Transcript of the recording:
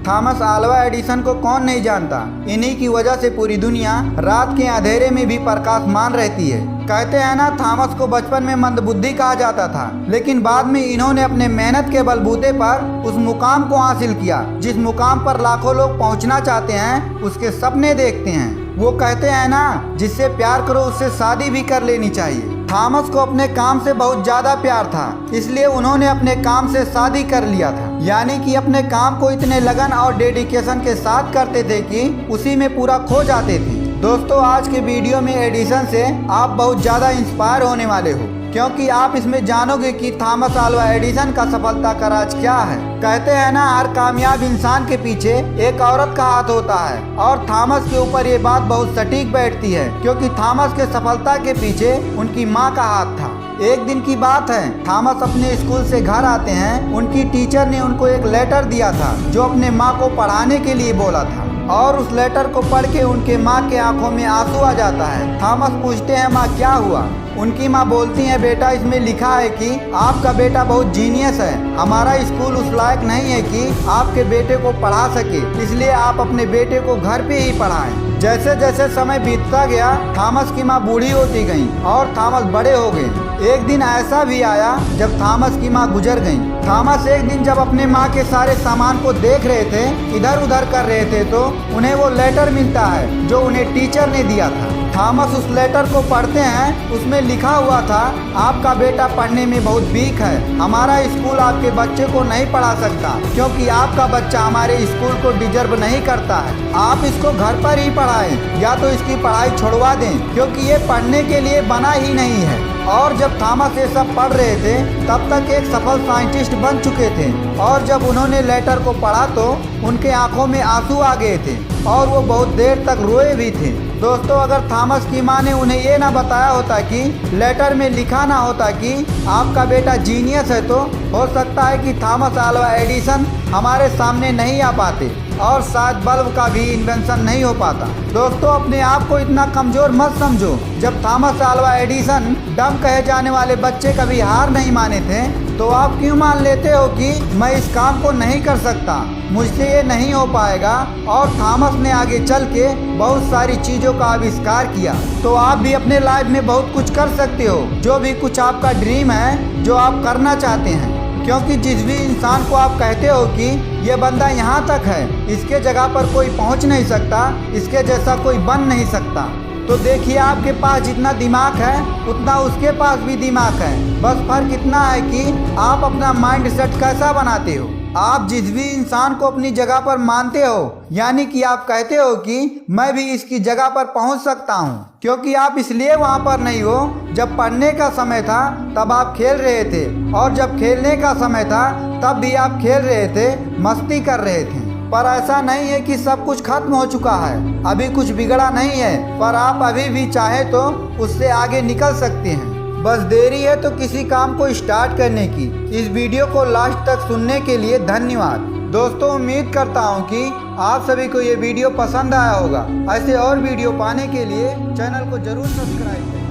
Thomas Alva Edison को कौन नहीं जानता। इन्हीं की वजह से पूरी दुनिया रात के अंधेरे में भी प्रकाशमान रहती है। कहते हैं ना, थॉमस को बचपन में मंदबुद्धि कहा जाता था, लेकिन बाद में इन्होंने अपने मेहनत के बलबूते पर उस मुकाम को हासिल किया जिस मुकाम पर लाखों लोग पहुंचना चाहते हैं, उसके सपने देखते हैं। वो कहते हैं ना, जिससे प्यार करो उससे शादी भी कर लेनी चाहिए। थॉमस को अपने काम से बहुत ज्यादा प्यार था, इसलिए उन्होंने अपने काम से शादी कर लिया था। यानी कि अपने काम को इतने लगन और डेडिकेशन के साथ करते थे कि उसी में पूरा खो जाते थे। दोस्तों, आज के वीडियो में एडिसन से आप बहुत ज़्यादा इंस्पायर होने वाले हो, क्योंकि आप इसमें जानोगे कि थॉमस अल्वा एडिसन का सफलता का राज क्या है। कहते हैं ना, हर कामयाब इंसान के पीछे एक औरत का हाथ होता है, और थॉमस के ऊपर ये बात बहुत सटीक बैठती है, क्योंकि थॉमस के सफलता के पीछे उनकी माँ का हाथ था। एक दिन की बात है, थॉमस अपने स्कूल से घर आते हैं। उनकी टीचर ने उनको एक लेटर दिया था जो अपने माँ को पढ़ाने के लिए बोला था, और उस लेटर को पढ़ के उनके माँ के आंखों में आंसू आ जाता है। थॉमस पूछते हैं, माँ क्या हुआ? उनकी माँ बोलती हैं, बेटा इसमें लिखा है कि आपका बेटा बहुत जीनियस है, हमारा स्कूल उस लायक नहीं है कि आपके बेटे को पढ़ा सके, इसलिए आप अपने बेटे को घर पे ही पढ़ाएं। जैसे जैसे समय बीतता गया, थॉमस की माँ बूढ़ी होती गई और थॉमस बड़े हो गए। एक दिन ऐसा भी आया जब थॉमस की माँ गुजर गई। थॉमस एक दिन जब अपने माँ के सारे सामान को देख रहे थे, इधर उधर कर रहे थे, तो उन्हें वो लेटर मिलता है जो उन्हें टीचर ने दिया था। थॉमस उस लेटर को पढ़ते हैं। उसमें लिखा हुआ था, आपका बेटा पढ़ने में बहुत वीक है, हमारा स्कूल आपके बच्चे को नहीं पढ़ा सकता, क्योंकि आपका बच्चा हमारे स्कूल को डिजर्व नहीं करता है। आप इसको घर पर ही पढ़ाएं, या तो इसकी पढ़ाई छोड़वा दें, क्योंकि ये पढ़ने के लिए बना ही नहीं है। और जब थॉमस ये सब पढ़ रहे थे, तब तक एक सफल साइंटिस्ट बन चुके थे, और जब उन्होंने लेटर को पढ़ा तो उनके आंखों में आंसू आ गए थे, और वो बहुत देर तक रोए भी थे। दोस्तों, अगर थॉमस की माँ ने उन्हें ये ना बताया होता कि लेटर में लिखा ना होता कि आपका बेटा जीनियस है, तो हो सकता है कि थॉमस अल्वा एडिसन हमारे सामने नहीं आ पाते, और शायद बल्ब का भी इन्वेंशन नहीं हो पाता। दोस्तों, अपने आप को इतना कमजोर मत समझो। जब थॉमस अल्वा एडिसन डम कहे जाने वाले बच्चे कभी हार नहीं माने थे, तो आप क्यों मान लेते हो कि मैं इस काम को नहीं कर सकता, मुझसे ये नहीं हो पाएगा। और थॉमस ने आगे चल के बहुत सारी चीज़ों का आविष्कार किया। तो आप भी अपने लाइफ में बहुत कुछ कर सकते हो, जो भी कुछ आपका ड्रीम है, जो आप करना चाहते हैं। क्योंकि जिस भी इंसान को आप कहते हो कि ये बंदा यहाँ तक है, इसके जगह पर कोई पहुँच नहीं सकता, इसके जैसा कोई बन नहीं सकता, तो देखिए आपके पास जितना दिमाग है उतना उसके पास भी दिमाग है। बस फर्क इतना है कि आप अपना माइंड सेट कैसा बनाते हो। आप जिस भी इंसान को अपनी जगह पर मानते हो, यानी कि आप कहते हो कि मैं भी इसकी जगह पर पहुंच सकता हूं, क्योंकि आप इसलिए वहां पर नहीं हो। जब पढ़ने का समय था तब आप खेल रहे थे, और जब खेलने का समय था तब भी आप खेल रहे थे, मस्ती कर रहे थे। पर ऐसा नहीं है कि सब कुछ खत्म हो चुका है, अभी कुछ बिगड़ा नहीं है, पर आप अभी भी चाहे तो उससे आगे निकल सकते हैं। बस देरी है तो किसी काम को स्टार्ट करने की। इस वीडियो को लास्ट तक सुनने के लिए धन्यवाद। दोस्तों, उम्मीद करता हूं कि आप सभी को ये वीडियो पसंद आया होगा। ऐसे और वीडियो पाने के लिए चैनल को जरूर सब्सक्राइब करें।